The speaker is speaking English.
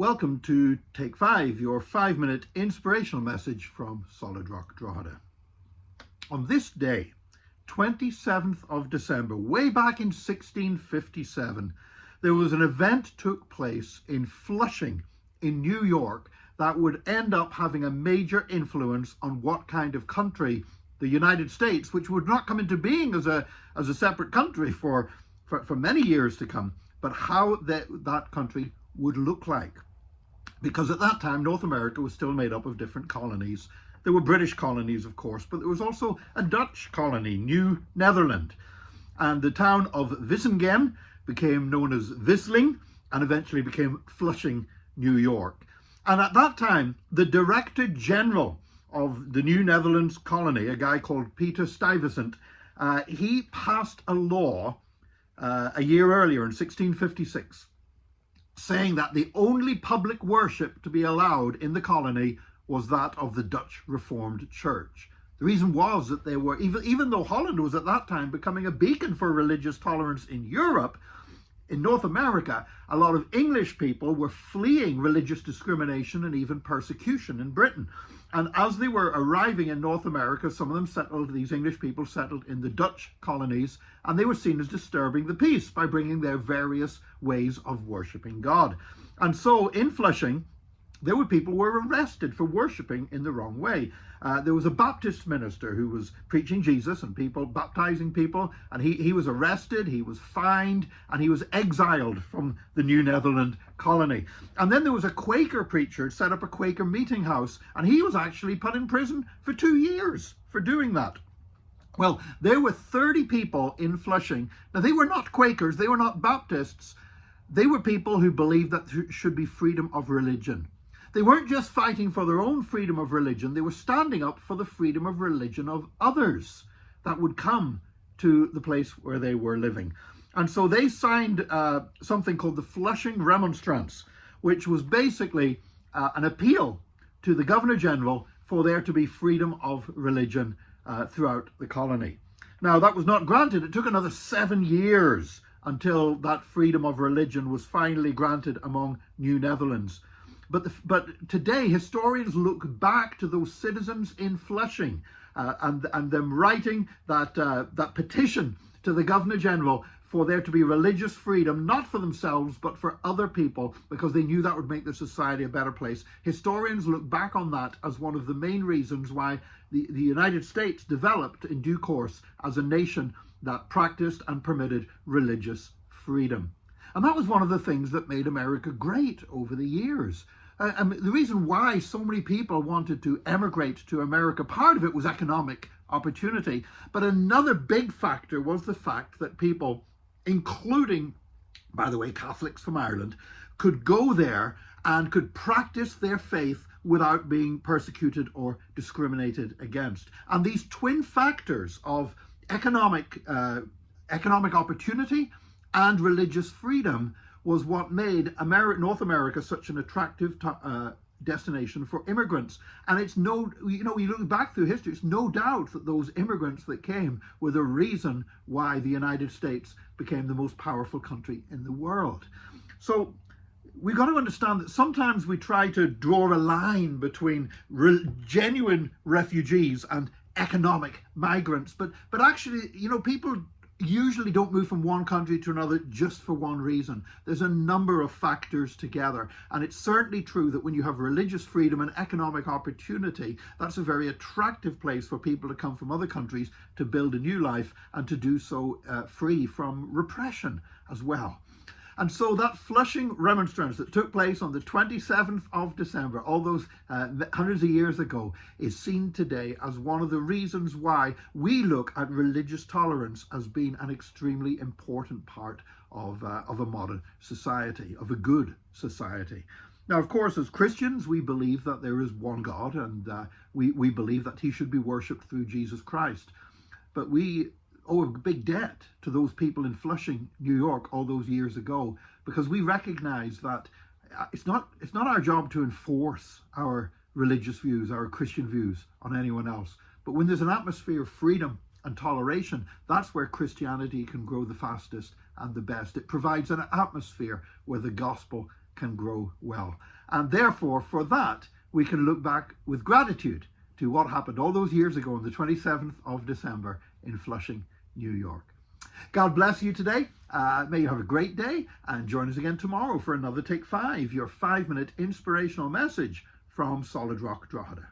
Welcome to Take 5, your 5-minute inspirational message from Solid Rock Drogheda. On this day, 27th of December, way back in 1657, there was an event took place in Flushing in New York that would end up having a major influence on what kind of country the United States, which would not come into being as a separate country for many years to come, but how that country would look like. Because at that time, North America was still made up of different colonies. There were British colonies, of course, but there was also a Dutch colony, New Netherland. And the town of Vissingen became known as Vissling and eventually became Flushing, New York. And at that time, the Director General of the New Netherlands colony, a guy called Peter Stuyvesant, he passed a law a year earlier in 1656, saying that the only public worship to be allowed in the colony was that of the Dutch Reformed Church. The reason was that they were, even though Holland was at that time becoming a beacon for religious tolerance in Europe, in North America, a lot of English people were fleeing religious discrimination and even persecution in Britain. And as they were arriving in North America, some of them settled, these English people settled in the Dutch colonies, and they were seen as disturbing the peace by bringing their various ways of worshipping God. And so in Flushing, there were people who were arrested for worshipping in the wrong way. There was a Baptist minister who was preaching Jesus and baptizing people, and he was arrested, he was fined, and he was exiled from the New Netherland colony. And then there was a Quaker preacher who set up a Quaker meeting house, and he was actually put in prison for 2 years for doing that. Well, there were 30 people in Flushing. Now, they were not Quakers, they were not Baptists. They were people who believed that there should be freedom of religion. They weren't just fighting for their own freedom of religion, they were standing up for the freedom of religion of others that would come to the place where they were living. And so they signed something called the Flushing Remonstrance, which was basically an appeal to the Governor General for there to be freedom of religion throughout the colony. Now, that was not granted. It took another 7 years until that freedom of religion was finally granted among New Netherlands. But today, historians look back to those citizens in Flushing and them writing that petition to the Governor General for there to be religious freedom, not for themselves, but for other people, because they knew that would make the society a better place. Historians look back on that as one of the main reasons why the United States developed in due course as a nation that practiced and permitted religious freedom. And that was one of the things that made America great over the years. The reason why so many people wanted to emigrate to America, part of it was economic opportunity, but another big factor was the fact that people, including, by the way, Catholics from Ireland, could go there and could practice their faith without being persecuted or discriminated against. And these twin factors of economic opportunity and religious freedom was what made North America such an attractive destination for immigrants. And it's you look back through history, it's no doubt that those immigrants that came were the reason why the United States became the most powerful country in the world. So we've got to understand that sometimes we try to draw a line between genuine refugees and economic migrants, but actually, people usually don't move from one country to another just for one reason. There's a number of factors together, and it's certainly true that when you have religious freedom and economic opportunity, that's a very attractive place for people to come from other countries to build a new life and to do so free from repression as well. And so that Flushing Remonstrance that took place on the 27th of December, all those hundreds of years ago, is seen today as one of the reasons why we look at religious tolerance as being an extremely important part of a modern society, of a good society. Now, of course, as Christians, we believe that there is one God, and we believe that he should be worshipped through Jesus Christ. But we owe a big debt to those people in Flushing, New York, all those years ago, because we recognize that it's not our job to enforce our religious views, our Christian views on anyone else. But when there's an atmosphere of freedom and toleration, that's where Christianity can grow the fastest and the best. It provides an atmosphere where the gospel can grow well. And therefore, for that, we can look back with gratitude to what happened all those years ago on the 27th of December in Flushing, New York. God bless you today. May you have a great day, and join us again tomorrow for another Take 5, your 5-minute inspirational message from Solid Rock Drogheda.